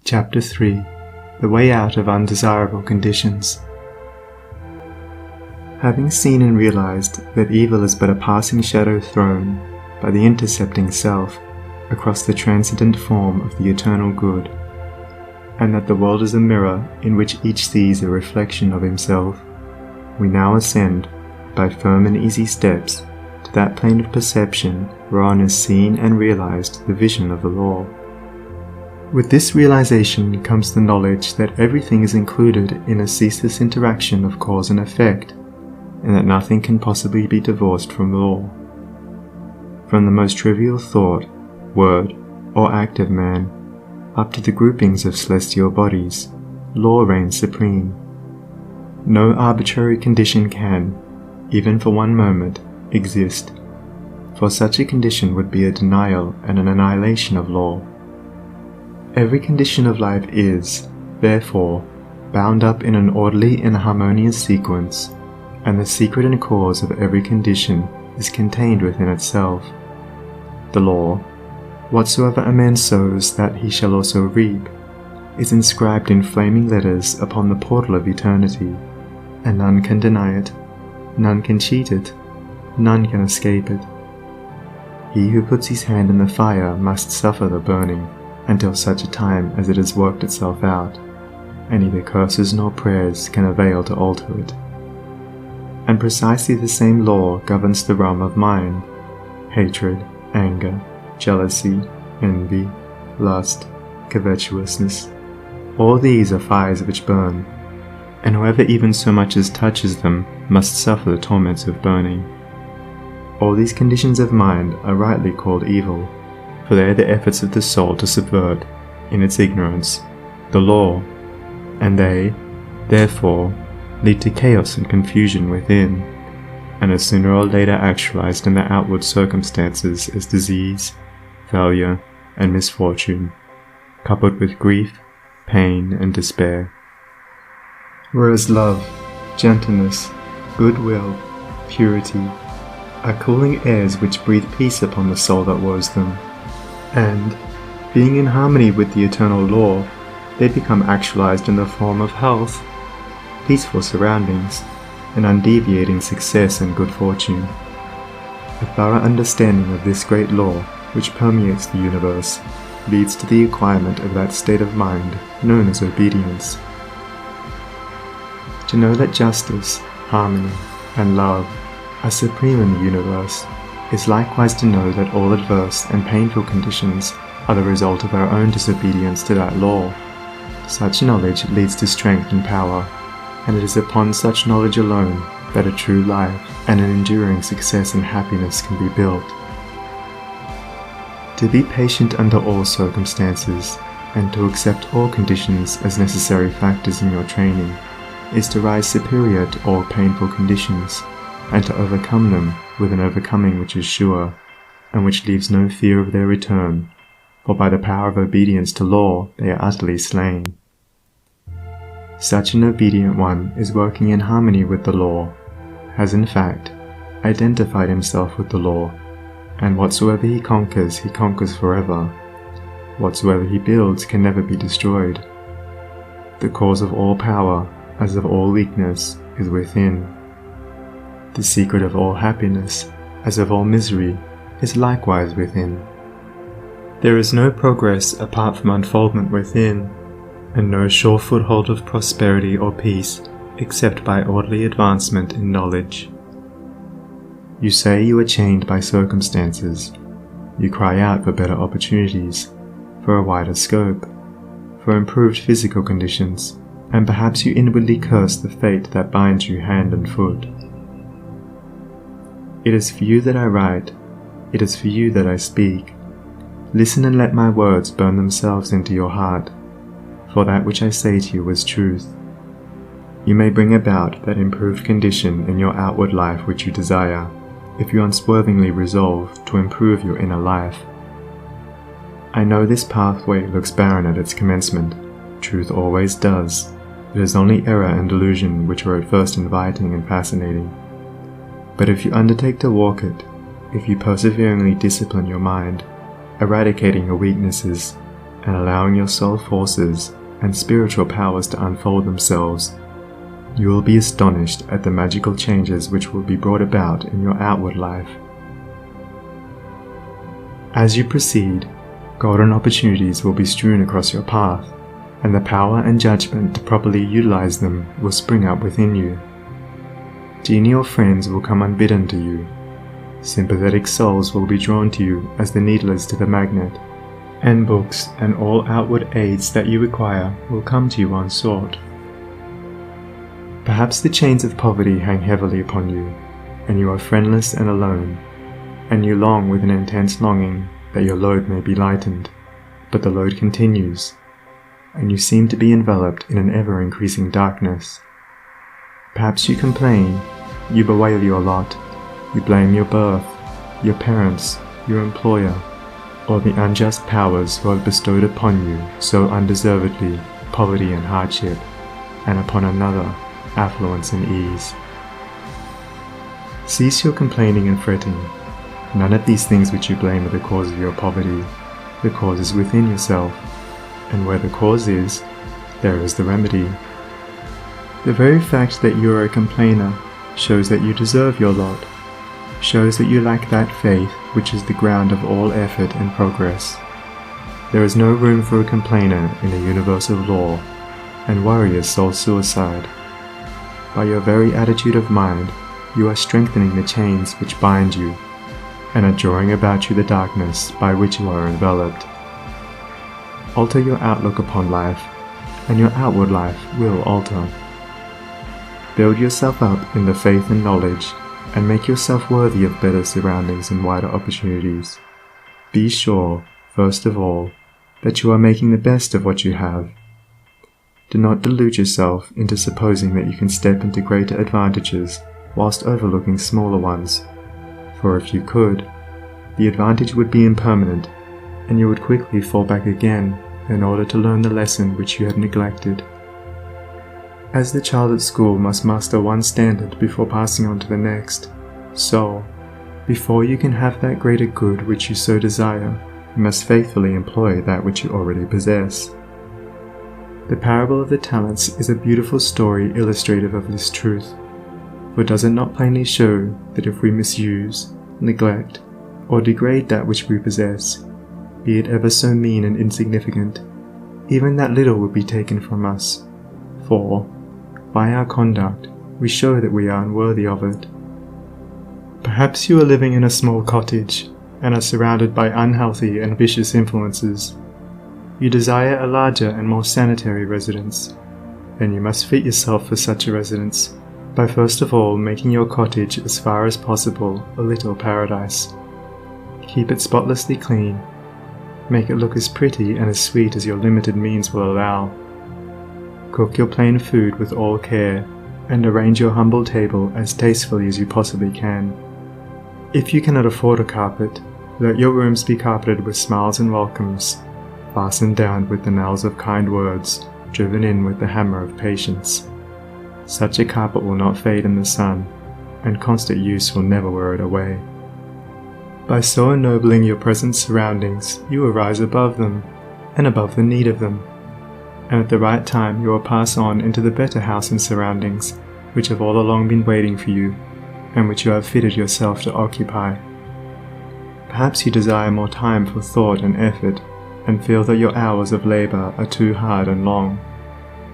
Chapter 3 The Way Out of Undesirable Conditions. Having seen and realized that evil is but a passing shadow thrown by the intercepting self across the transcendent form of the eternal good, and that the world is a mirror in which each sees a reflection of himself, we now ascend, by firm and easy steps, to that plane of perception whereon is seen and realized the vision of the law. With this realization comes the knowledge that everything is included in a ceaseless interaction of cause and effect, and that nothing can possibly be divorced from law. From the most trivial thought, word, or act of man, up to the groupings of celestial bodies, law reigns supreme. No arbitrary condition can, even for one moment, exist, for such a condition would be a denial and an annihilation of law. Every condition of life is, therefore, bound up in an orderly and harmonious sequence, and the secret and cause of every condition is contained within itself. The law, whatsoever a man sows that he shall also reap, is inscribed in flaming letters upon the portal of eternity, and none can deny it, none can cheat it, none can escape it. He who puts his hand in the fire must suffer the burning, until such a time as it has worked itself out, and neither curses nor prayers can avail to alter it. And precisely the same law governs the realm of mind: hatred, anger, jealousy, envy, lust, covetousness. All these are fires which burn, and whoever even so much as touches them must suffer the torments of burning. All these conditions of mind are rightly called evil, for they are the efforts of the soul to subvert, in its ignorance, the law, and they, therefore, lead to chaos and confusion within, and are sooner or later actualized in the outward circumstances as disease, failure, and misfortune, coupled with grief, pain, and despair. Whereas love, gentleness, goodwill, purity are cooling airs which breathe peace upon the soul that woes them, and, being in harmony with the eternal law, they become actualized in the form of health, peaceful surroundings, and undeviating success and good fortune. A thorough understanding of this great law which permeates the universe leads to the acquirement of that state of mind known as obedience. To know that justice, harmony, and love are supreme in the universe is likewise to know that all adverse and painful conditions are the result of our own disobedience to that law. Such knowledge leads to strength and power, and it is upon such knowledge alone that a true life and an enduring success and happiness can be built. To be patient under all circumstances, and to accept all conditions as necessary factors in your training, is to rise superior to all painful conditions, and to overcome them with an overcoming which is sure, and which leaves no fear of their return, for by the power of obedience to law they are utterly slain. Such an obedient one is working in harmony with the law, has in fact identified himself with the law, and whatsoever he conquers forever. Whatsoever he builds can never be destroyed. The cause of all power, as of all weakness, is within. The secret of all happiness, as of all misery, is likewise within. There is no progress apart from unfoldment within, and no sure foothold of prosperity or peace except by orderly advancement in knowledge. You say you are chained by circumstances. You cry out for better opportunities, for a wider scope, for improved physical conditions, and perhaps you inwardly curse the fate that binds you hand and foot. It is for you that I write, it is for you that I speak. Listen and let my words burn themselves into your heart, for that which I say to you is truth. You may bring about that improved condition in your outward life which you desire, if you unswervingly resolve to improve your inner life. I know this pathway looks barren at its commencement. Truth always does. It is only error and delusion which are at first inviting and fascinating. But if you undertake to walk it, if you perseveringly discipline your mind, eradicating your weaknesses, and allowing your soul forces and spiritual powers to unfold themselves, you will be astonished at the magical changes which will be brought about in your outward life. As you proceed, golden opportunities will be strewn across your path, and the power and judgment to properly utilize them will spring up within you. Genial friends will come unbidden to you. Sympathetic souls will be drawn to you as the needle is to the magnet, and books and all outward aids that you require will come to you unsought. Perhaps the chains of poverty hang heavily upon you, and you are friendless and alone, and you long with an intense longing that your load may be lightened, but the load continues, and you seem to be enveloped in an ever-increasing darkness. Perhaps you complain, you bewail your lot, you blame your birth, your parents, your employer, or the unjust powers who have bestowed upon you so undeservedly poverty and hardship, and upon another affluence and ease. Cease your complaining and fretting. None of these things which you blame are the cause of your poverty. The cause is within yourself, and where the cause is, there is the remedy. The very fact that you are a complainer shows that you deserve your lot, shows that you lack that faith which is the ground of all effort and progress. There is no room for a complainer in the universe of law, and worry is soul suicide. By your very attitude of mind, you are strengthening the chains which bind you, and are drawing about you the darkness by which you are enveloped. Alter your outlook upon life, and your outward life will alter. Build yourself up in the faith and knowledge, and make yourself worthy of better surroundings and wider opportunities. Be sure, first of all, that you are making the best of what you have. Do not delude yourself into supposing that you can step into greater advantages whilst overlooking smaller ones, for if you could, the advantage would be impermanent, and you would quickly fall back again in order to learn the lesson which you had neglected. As the child at school must master one standard before passing on to the next, so, before you can have that greater good which you so desire, you must faithfully employ that which you already possess. The parable of the talents is a beautiful story illustrative of this truth, for does it not plainly show that if we misuse, neglect, or degrade that which we possess, be it ever so mean and insignificant, even that little will be taken from us, for, by our conduct, we show that we are unworthy of it. Perhaps you are living in a small cottage, and are surrounded by unhealthy and vicious influences. You desire a larger and more sanitary residence, and you must fit yourself for such a residence by first of all making your cottage as far as possible a little paradise. Keep it spotlessly clean. Make it look as pretty and as sweet as your limited means will allow. Cook your plain food with all care, and arrange your humble table as tastefully as you possibly can. If you cannot afford a carpet, let your rooms be carpeted with smiles and welcomes, fastened down with the nails of kind words, driven in with the hammer of patience. Such a carpet will not fade in the sun, and constant use will never wear it away. By so ennobling your present surroundings, you will rise above them, and above the need of them, and at the right time you will pass on into the better house and surroundings, which have all along been waiting for you, and which you have fitted yourself to occupy. Perhaps you desire more time for thought and effort, and feel that your hours of labor are too hard and long.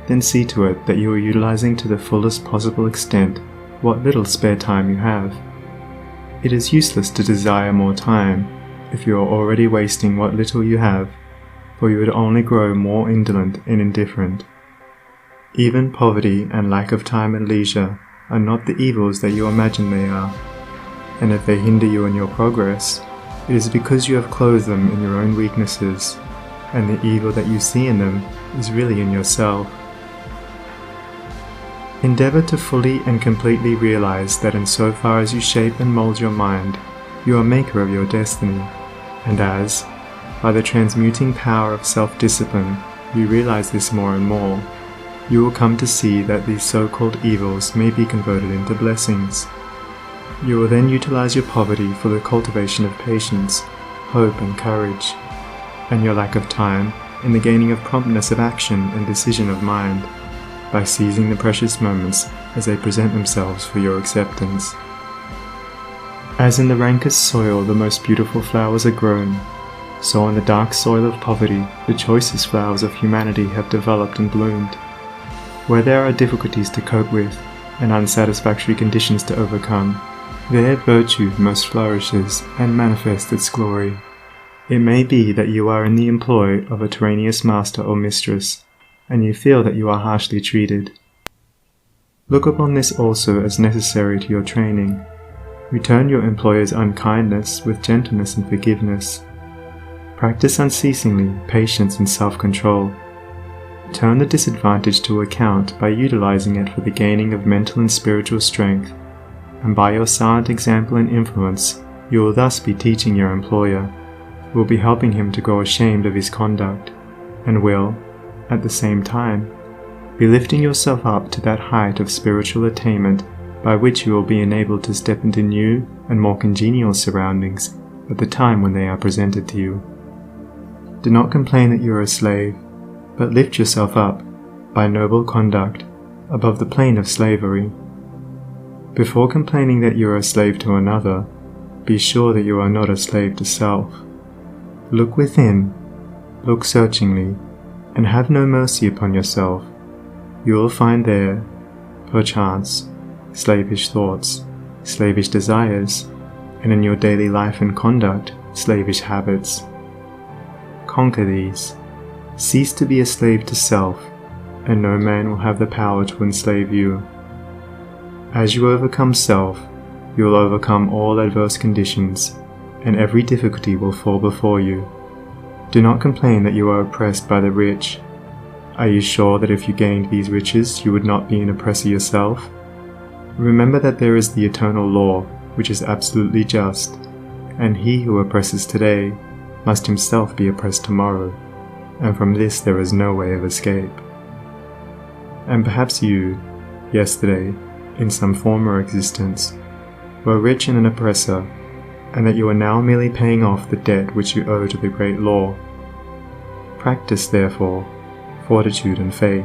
Then see to it that you are utilizing to the fullest possible extent what little spare time you have. It is useless to desire more time if you are already wasting what little you have, for you would only grow more indolent and indifferent. Even poverty and lack of time and leisure are not the evils that you imagine they are, and if they hinder you in your progress, it is because you have clothed them in your own weaknesses, and the evil that you see in them is really in yourself. Endeavor to fully and completely realize that in so far as you shape and mold your mind, you are maker of your destiny, and as, by the transmuting power of self-discipline, you realize this more and more, you will come to see that these so-called evils may be converted into blessings. You will then utilize your poverty for the cultivation of patience, hope and courage, and your lack of time in the gaining of promptness of action and decision of mind, by seizing the precious moments as they present themselves for your acceptance. As in the rankest soil the most beautiful flowers are grown, so in the dark soil of poverty the choicest flowers of humanity have developed and bloomed. Where there are difficulties to cope with and unsatisfactory conditions to overcome, there virtue most flourishes and manifests its glory. It may be that you are in the employ of a tyrannous master or mistress, and you feel that you are harshly treated. Look upon this also as necessary to your training. Return your employer's unkindness with gentleness and forgiveness. Practice unceasingly patience and self-control. Turn the disadvantage to account by utilizing it for the gaining of mental and spiritual strength, and by your silent example and influence, you will thus be teaching your employer, will be helping him to grow ashamed of his conduct, and will, at the same time, be lifting yourself up to that height of spiritual attainment by which you will be enabled to step into new and more congenial surroundings at the time when they are presented to you. Do not complain that you are a slave, but lift yourself up, by noble conduct, above the plane of slavery. Before complaining that you are a slave to another, be sure that you are not a slave to self. Look within, look searchingly, and have no mercy upon yourself. You will find there, perchance, slavish thoughts, slavish desires, and in your daily life and conduct, slavish habits. Conquer these. Cease to be a slave to self, and no man will have the power to enslave you. As you overcome self, you will overcome all adverse conditions, and every difficulty will fall before you. Do not complain that you are oppressed by the rich. Are you sure that if you gained these riches you would not be an oppressor yourself? Remember that there is the eternal law, which is absolutely just, and he who oppresses today must himself be oppressed tomorrow, and from this there is no way of escape. And perhaps you, yesterday, in some former existence, were rich and an oppressor, and that you are now merely paying off the debt which you owe to the great law. Practice, therefore, fortitude and faith.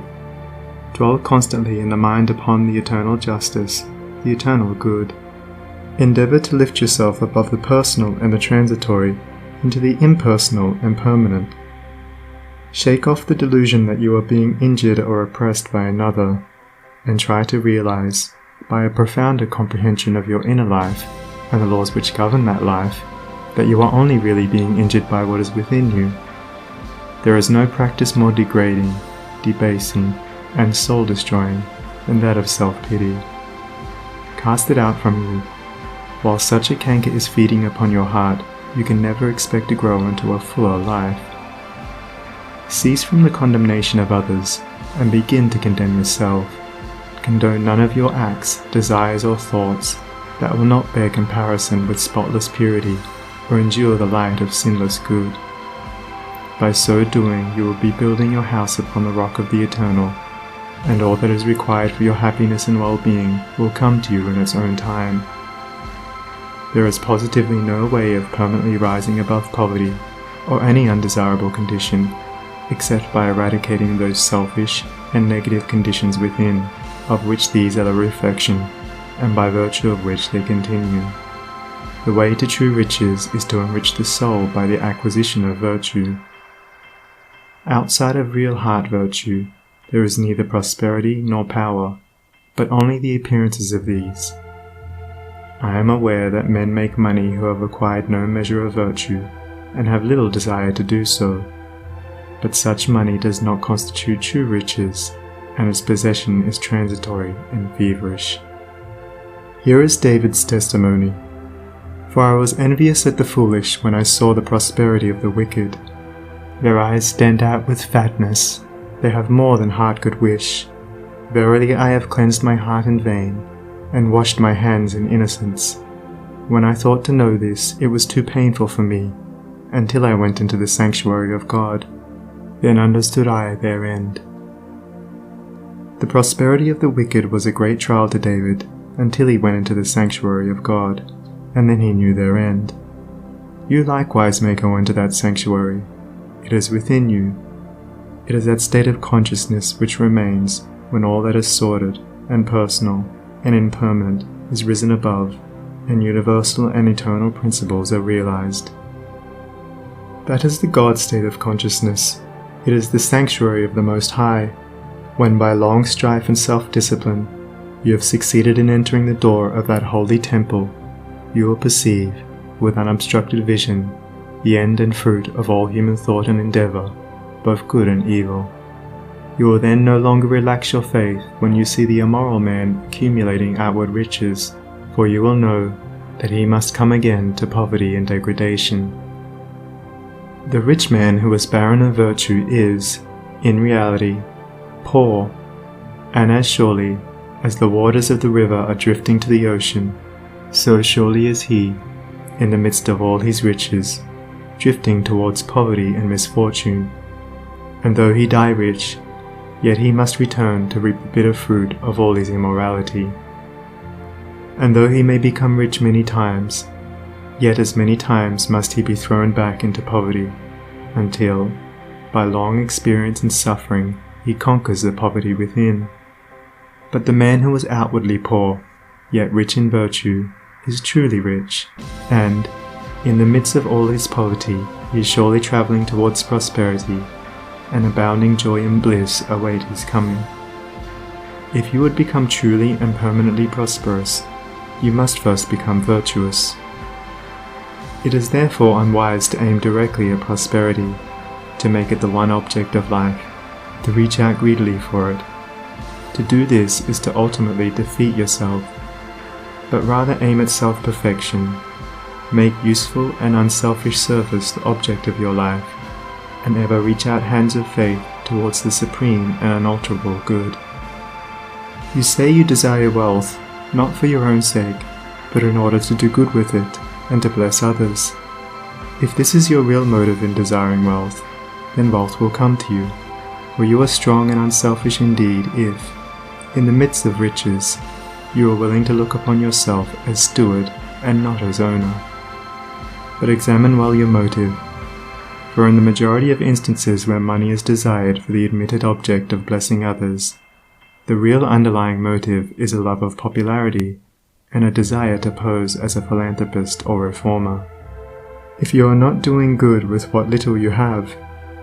Dwell constantly in the mind upon the eternal justice, the eternal good. Endeavor to lift yourself above the personal and the transitory into the impersonal and permanent. Shake off the delusion that you are being injured or oppressed by another, and try to realize, by a profounder comprehension of your inner life and the laws which govern that life, that you are only really being injured by what is within you. There is no practice more degrading, debasing, and soul-destroying than that of self-pity. Cast it out from you. While such a canker is feeding upon your heart, you can never expect to grow into a fuller life. Cease from the condemnation of others, and begin to condemn yourself. Condone none of your acts, desires, or thoughts that will not bear comparison with spotless purity, or endure the light of sinless good. By so doing, you will be building your house upon the rock of the eternal, and all that is required for your happiness and well-being will come to you in its own time. There is positively no way of permanently rising above poverty, or any undesirable condition, except by eradicating those selfish and negative conditions within, of which these are the reflection, and by virtue of which they continue. The way to true riches is to enrich the soul by the acquisition of virtue. Outside of real heart virtue, there is neither prosperity nor power, but only the appearances of these. I am aware that men make money who have acquired no measure of virtue, and have little desire to do so, but such money does not constitute true riches, and its possession is transitory and feverish. Here is David's testimony. For I was envious at the foolish when I saw the prosperity of the wicked. Their eyes stand out with fatness, they have more than heart could wish. Verily I have cleansed my heart in vain, and washed my hands in innocence. When I thought to know this, it was too painful for me, until I went into the sanctuary of God. Then understood I their end. The prosperity of the wicked was a great trial to David, until he went into the sanctuary of God, and then he knew their end. You likewise may go into that sanctuary. It is within you, It is that state of consciousness which remains when all that is sordid and personal and impermanent is risen above, and universal and eternal principles are realized. That is the God state of consciousness. It is the sanctuary of the Most High, when by long strife and self-discipline you have succeeded in entering the door of that holy temple. You will perceive, with unobstructed vision, the end and fruit of all human thought and endeavor, both good and evil. You will then no longer relax your faith when you see the immoral man accumulating outward riches, for you will know that he must come again to poverty and degradation. The rich man who is barren of virtue is, in reality, poor, and as surely as the waters of the river are drifting to the ocean, so surely is he, in the midst of all his riches, drifting towards poverty and misfortune. And though he die rich, yet he must return to reap the bitter fruit of all his immorality. And though he may become rich many times, yet as many times must he be thrown back into poverty, until, by long experience and suffering, he conquers the poverty within. But the man who is outwardly poor, yet rich in virtue, is truly rich, and, in the midst of all his poverty, he is surely travelling towards prosperity, and abounding joy and bliss await his coming. If you would become truly and permanently prosperous, you must first become virtuous. It is therefore unwise to aim directly at prosperity, to make it the one object of life, to reach out greedily for it. To do this is to ultimately defeat yourself, but rather aim at self-perfection. Make useful and unselfish service the object of your life, and ever reach out hands of faith towards the supreme and unalterable good. You say you desire wealth, not for your own sake, but in order to do good with it, and to bless others. If this is your real motive in desiring wealth, then wealth will come to you, for you are strong and unselfish indeed if, in the midst of riches, you are willing to look upon yourself as steward and not as owner. But examine well your motive, for in the majority of instances where money is desired for the admitted object of blessing others, the real underlying motive is a love of popularity and a desire to pose as a philanthropist or reformer. If you are not doing good with what little you have,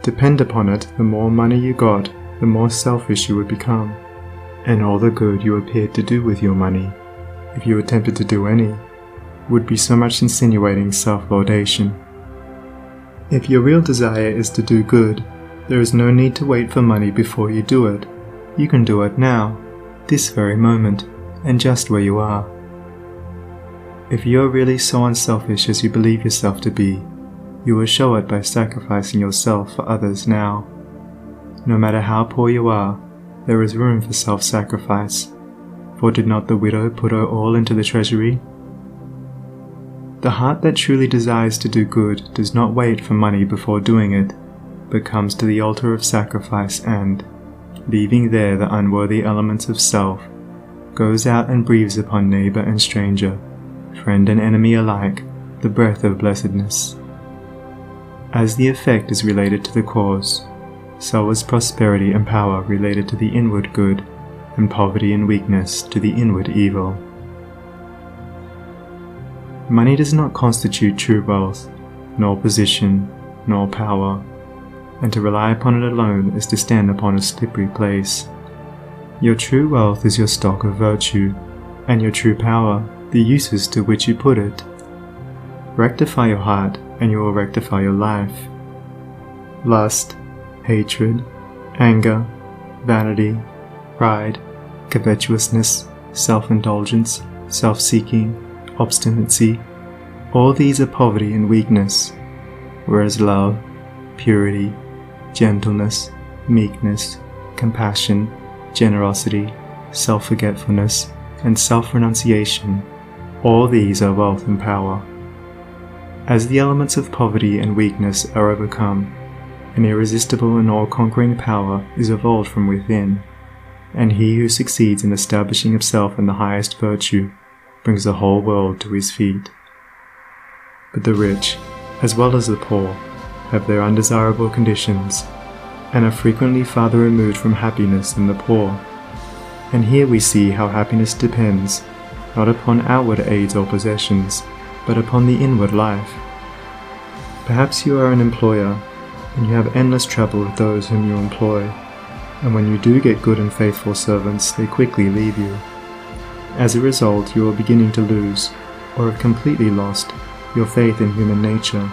depend upon it, the more money you got, the more selfish you would become, and all the good you appeared to do with your money, if you attempted to do any, would be so much insinuating self-laudation. If your real desire is to do good, there is no need to wait for money before you do it. You can do it now, this very moment, and just where you are. If you are really so unselfish as you believe yourself to be, you will show it by sacrificing yourself for others now. No matter how poor you are, there is room for self-sacrifice, for did not the widow put her all into the treasury? The heart that truly desires to do good does not wait for money before doing it, but comes to the altar of sacrifice and, leaving there the unworthy elements of self, goes out and breathes upon neighbor and stranger, friend and enemy alike, the breath of blessedness. As the effect is related to the cause, so is prosperity and power related to the inward good, and poverty and weakness to the inward evil. Money does not constitute true wealth, nor position, nor power, and to rely upon it alone is to stand upon a slippery place. Your true wealth is your stock of virtue, and your true power, the uses to which you put it. Rectify your heart, and you will rectify your life. Lust, hatred, anger, vanity, pride, covetousness, self-indulgence, self-seeking, obstinacy, all these are poverty and weakness, whereas love, purity, gentleness, meekness, compassion, generosity, self-forgetfulness, and self-renunciation, all these are wealth and power. As the elements of poverty and weakness are overcome, an irresistible and all-conquering power is evolved from within, and he who succeeds in establishing himself in the highest virtue brings the whole world to his feet. But the rich, as well as the poor, have their undesirable conditions, and are frequently farther removed from happiness than the poor. And here we see how happiness depends, not upon outward aids or possessions, but upon the inward life. Perhaps you are an employer, and you have endless trouble with those whom you employ, and when you do get good and faithful servants, they quickly leave you. As a result, you are beginning to lose, or have completely lost, your faith in human nature.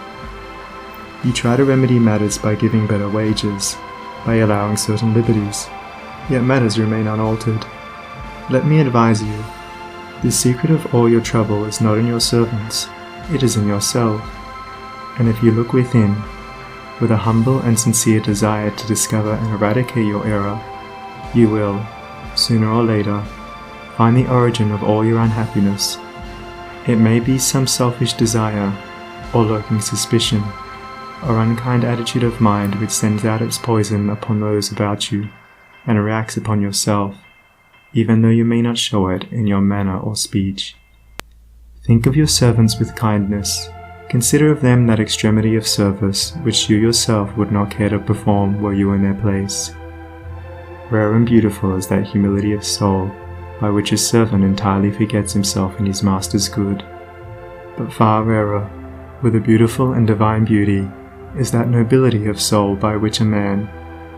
You try to remedy matters by giving better wages, by allowing certain liberties, yet matters remain unaltered. Let me advise you, the secret of all your trouble is not in your servants, it is in yourself. And if you look within, with a humble and sincere desire to discover and eradicate your error, you will, sooner or later, find the origin of all your unhappiness. It may be some selfish desire, or lurking suspicion, or unkind attitude of mind which sends out its poison upon those about you, and reacts upon yourself, even though you may not show it in your manner or speech. Think of your servants with kindness. Consider of them that extremity of service which you yourself would not care to perform were you in their place. Rare and beautiful is that humility of soul, by which a servant entirely forgets himself in his master's good. But far rarer, with a beautiful and divine beauty, is that nobility of soul by which a man,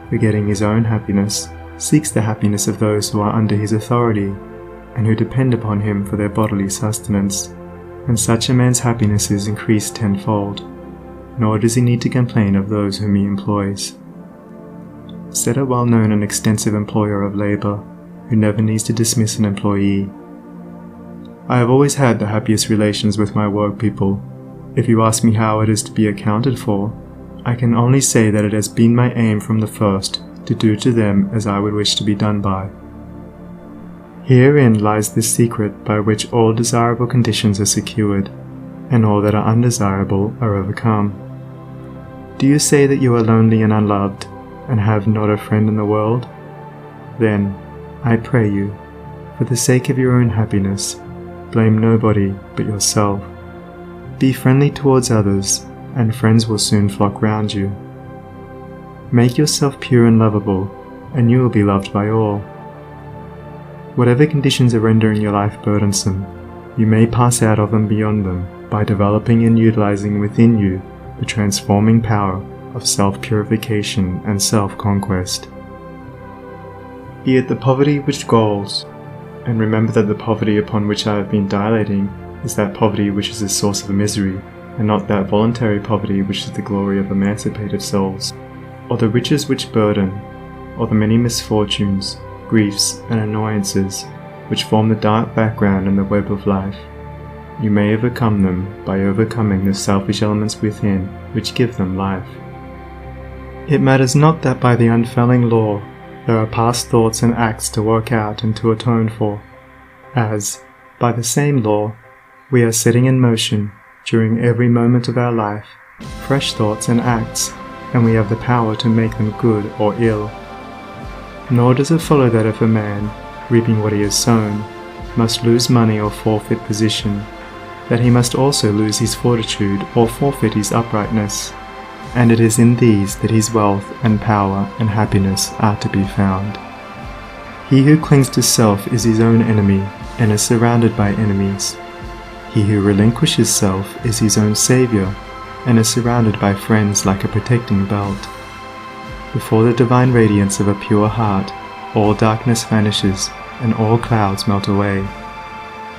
forgetting his own happiness, seeks the happiness of those who are under his authority, and who depend upon him for their bodily sustenance, and such a man's happiness is increased tenfold, nor does he need to complain of those whom he employs. Said a well-known and extensive employer of labour, who never needs to dismiss an employee, I have always had the happiest relations with my work people. If you ask me how it is to be accounted for, I can only say that it has been my aim from the first to do to them as I would wish to be done by. Herein lies the secret by which all desirable conditions are secured, and all that are undesirable are overcome. Do you say that you are lonely and unloved, and have not a friend in the world? Then, I pray you, for the sake of your own happiness, blame nobody but yourself. Be friendly towards others, and friends will soon flock round you. Make yourself pure and lovable, and you will be loved by all. Whatever conditions are rendering your life burdensome, you may pass out of and beyond them by developing and utilizing within you the transforming power of self-purification and self-conquest. Be it the poverty which galls, and remember that the poverty upon which I have been dilating is that poverty which is the source of misery, and not that voluntary poverty which is the glory of emancipated souls, or the riches which burden, or the many misfortunes, griefs, and annoyances which form the dark background in the web of life. You may overcome them by overcoming the selfish elements within which give them life. It matters not that by the unfailing law there are past thoughts and acts to work out and to atone for, as, by the same law, we are setting in motion, during every moment of our life, fresh thoughts and acts, and we have the power to make them good or ill. Nor does it follow that if a man, reaping what he has sown, must lose money or forfeit position, that he must also lose his fortitude or forfeit his uprightness, and it is in these that his wealth and power and happiness are to be found. He who clings to self is his own enemy and is surrounded by enemies. He who relinquishes self is his own saviour and is surrounded by friends like a protecting belt. Before the divine radiance of a pure heart, all darkness vanishes and all clouds melt away,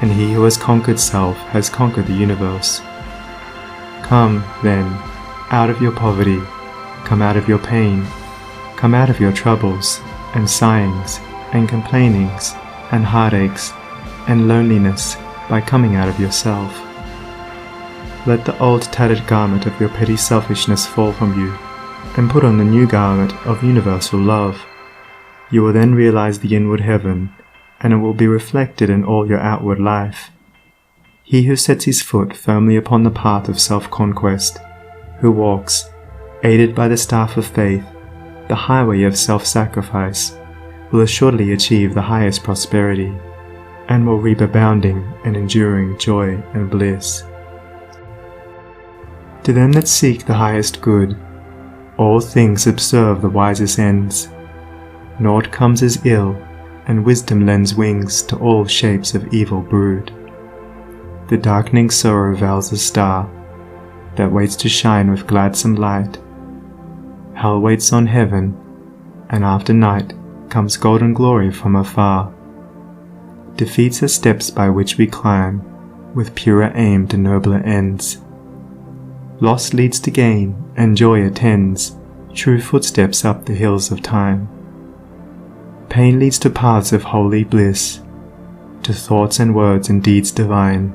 and he who has conquered self has conquered the universe. Come, then, out of your poverty, come out of your pain, come out of your troubles, and sighings, and complainings, and heartaches, and loneliness, by coming out of yourself. Let the old tattered garment of your petty selfishness fall from you, and put on the new garment of universal love. You will then realize the inward heaven, and it will be reflected in all your outward life. He who sets his foot firmly upon the path of self-conquest, who walks, aided by the staff of faith, the highway of self-sacrifice, will assuredly achieve the highest prosperity, and will reap abounding and enduring joy and bliss. To them that seek the highest good, All things subserve the wisest ends. Naught comes as ill, and wisdom lends wings to all shapes of evil brood. The darkening sorrow veils a star that waits to shine with gladsome light. Hell waits on heaven, and after night comes golden glory from afar. Defeats are steps by which we climb, with purer aim to nobler ends. Loss leads to gain, and joy attends true footsteps up the hills of time. Pain leads to paths of holy bliss, to thoughts and words and deeds divine,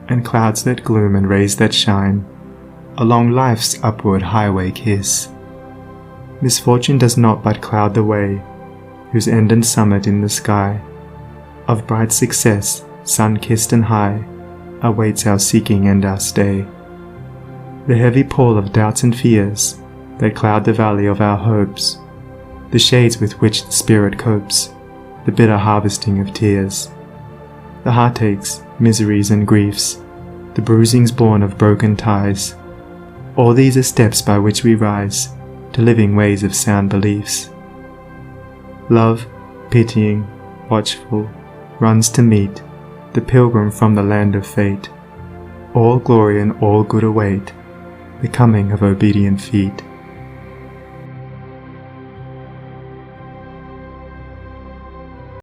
and clouds that gloom and rays that shine along life's upward highway kiss. Misfortune does not but cloud the way, whose end and summit in the sky of bright success, sun-kissed and high, awaits our seeking and our stay. The heavy pall of doubts and fears that cloud the valley of our hopes, the shades with which the spirit copes, the bitter harvesting of tears, the heartaches, miseries and griefs, the bruisings born of broken ties, all these are steps by which we rise to living ways of sound beliefs. Love, pitying, watchful, runs to meet the pilgrim from the land of fate. All glory and all good await the coming of obedient feet.